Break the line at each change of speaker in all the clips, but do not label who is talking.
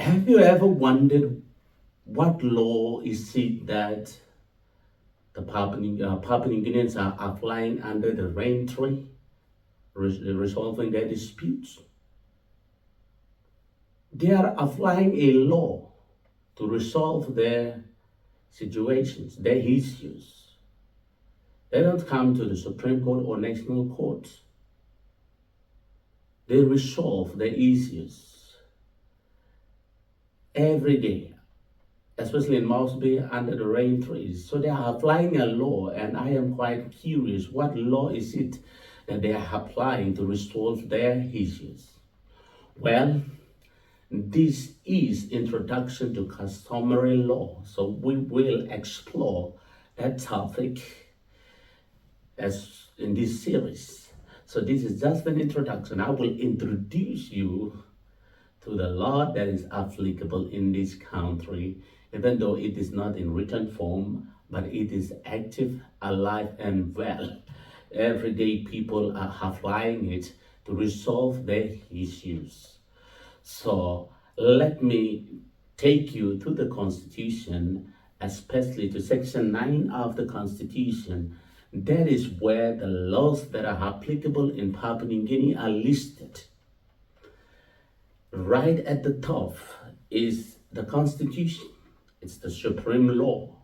Have you ever wondered what law is it that the Papua New Guineans are applying under the rain tree, resolving their disputes? They are applying a law to resolve their situations, their issues. They don't come to the Supreme Court or National Court. They resolve their issues every day, especially in Moresby under the rain trees. So they are applying a law, and I am quite curious, what law is it that they are applying to resolve their issues? Well, this is introduction to customary law. So we will explore that topic as in this series. So this is just an introduction. I will introduce you to the law that is applicable in this country, even though it is not in written form, but it is active, alive, and well. Every day people are applying it to resolve their issues. So let me take you to the Constitution, especially to Section 9 of the Constitution. That is where the laws that are applicable in Papua New Guinea are listed. Right at the top is the Constitution. It's the supreme law.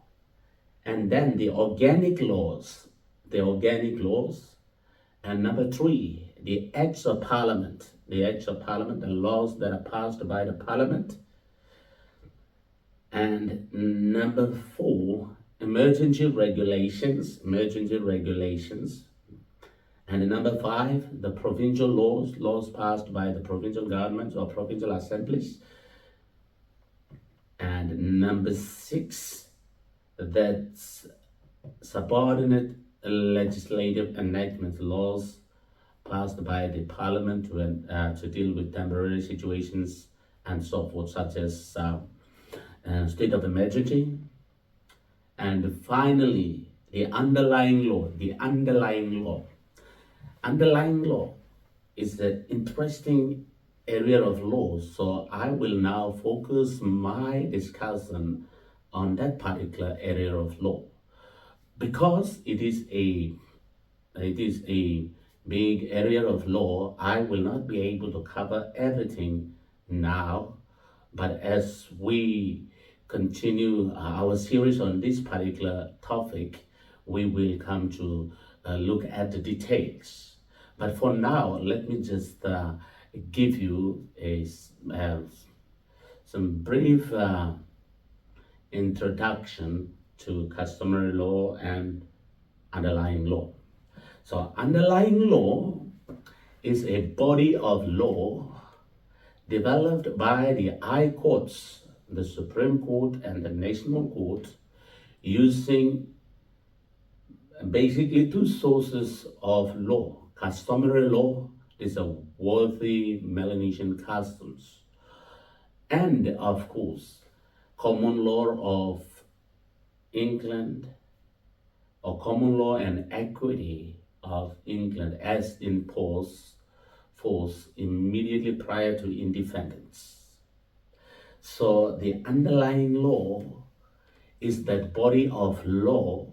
And then the organic laws. And number 3, the acts of parliament. The laws that are passed by the parliament. And number 4, emergency regulations. And number 5, the provincial laws passed by the provincial governments or provincial assemblies. And number 6, that's subordinate legislative enactments, laws passed by the parliament to deal with temporary situations and so forth, such as state of emergency. And finally, the underlying law. Underlying law is an interesting area of law, so I will now focus my discussion on that particular area of law, because it is a big area of law. I will not be able to cover everything now, but as we continue our series on this particular topic, we will come to look at the details. But for now, let me just give you some brief introduction to customary law and underlying law. So underlying law is a body of law developed by the high courts, the Supreme Court and the National Court, using basically 2 sources of law. Customary law is a worthy Melanesian customs, and of course common law of England, or common law and equity of England, as in force immediately prior to independence. So the underlying law is that body of law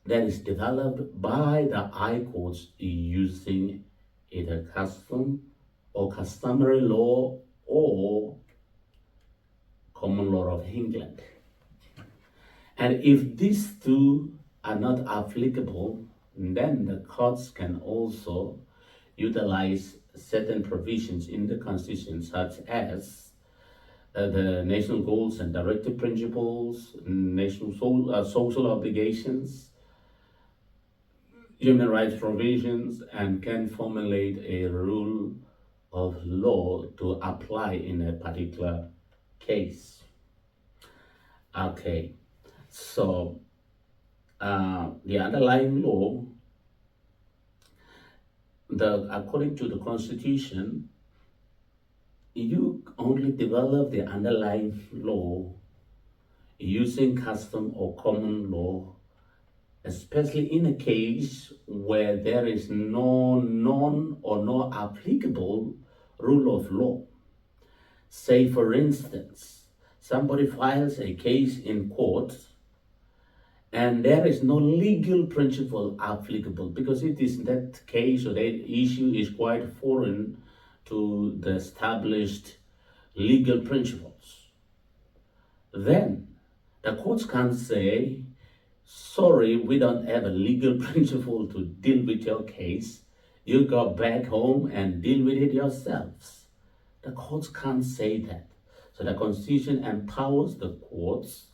that is developed by the high courts using either custom or customary law or common law of England. And if these 2 are not applicable, then the courts can also utilize certain provisions in the Constitution, such as the national goals and directive principles, national social obligations, human rights provisions, and can formulate a rule of law to apply in a particular case. Okay, so the underlying law, according to the Constitution, you only develop the underlying law using custom or common law, especially in a case where there is no known or no applicable rule of law. Say, for instance, somebody files a case in court and there is no legal principle applicable because it is that case or that issue is quite foreign to the established legal principles. Then the courts can say, sorry, we don't have a legal principle to deal with your case. You go back home and deal with it yourselves. The courts can't say that. So the Constitution empowers the courts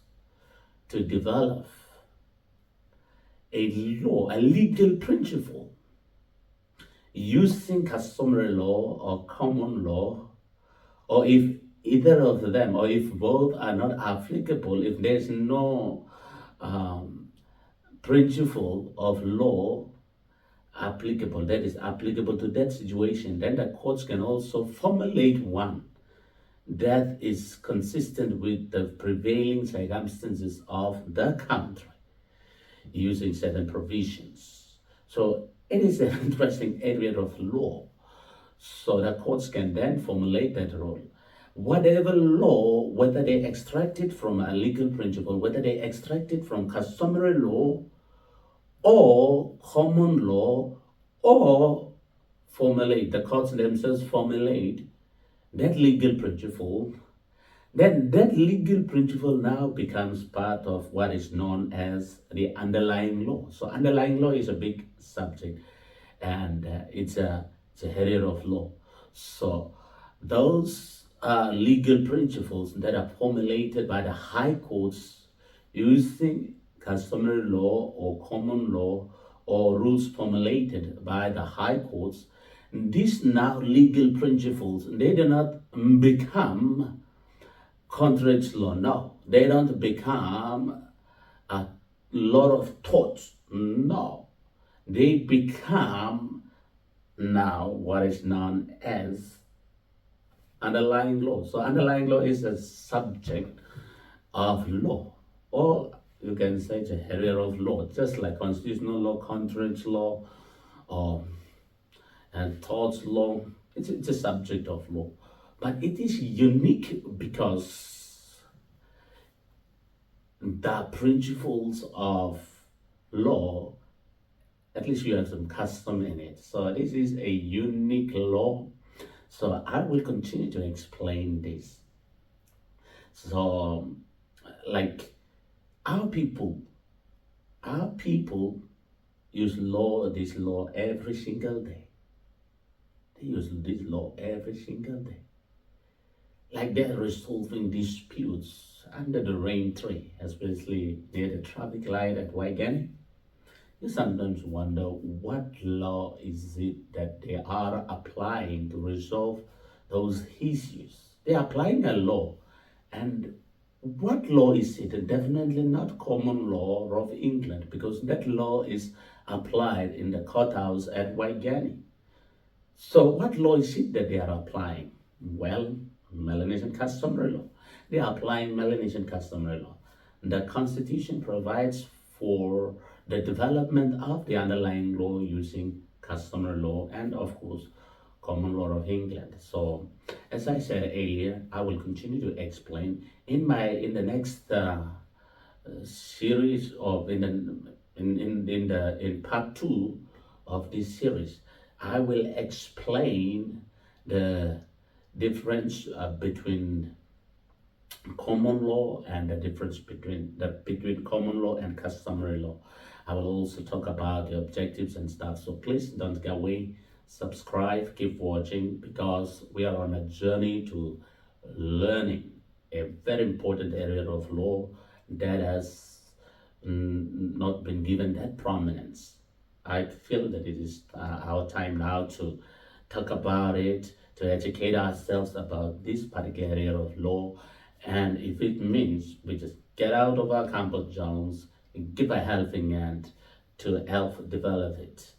to develop a law, a legal principle, using customary law or common law, or if either of them, or if both are not applicable, if there's no principle of law applicable, that is applicable to that situation, then the courts can also formulate one that is consistent with the prevailing circumstances of the country using certain provisions. So it is an interesting area of law. So the courts can then formulate that rule. Whatever law, whether they extract it from a legal principle, whether they extract it from customary law or common law, or formulate, the courts themselves formulate that legal principle, then that legal principle now becomes part of what is known as the underlying law. So underlying law is a big subject, and it's a area of law. So those are legal principles that are formulated by the high courts using customary law or common law or rules formulated by the high courts. These now legal principles, they do not become contract law. No, they don't become a lot of thoughts. No, they become now what is known as underlying law. So underlying law is a subject of law, or you can say it's a area of law, just like constitutional law, contract law, or and torts law. It's a subject of law, but it is unique because the principles of law, at least you have some custom in it. So this is a unique law. So I will continue to explain this. So, like our people use this law every single day. They use this law every single day. Like they're resolving disputes under the rain tree, especially near the traffic light at Waigani. You sometimes wonder what law is it that they are applying to resolve those issues. They're applying a law, and what law is it? Definitely not common law of England, because that law is applied in the courthouse at Waigani. So what law is it that they are applying? Well, Melanesian customary law. They are applying Melanesian customary law. The Constitution provides for the development of the underlying law using customary law and, of course, common law of England. So, as I said earlier, I will continue to explain in the next series of in part two of this series. I will explain the difference between common law and the difference between common law and customary law. I will also talk about the objectives and stuff. So please don't get away. Subscribe, keep watching, because we are on a journey to learning a very important area of law that has not been given that prominence. I feel that it is our time now to talk about it, to educate ourselves about this particular area of law. And if it means we just get out of our comfort zones, give a helping hand to help develop it,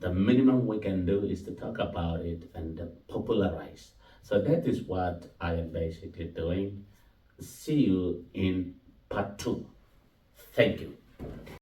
the minimum we can do is to talk about it and popularize. So that is what I am basically doing. See you in part two. Thank you.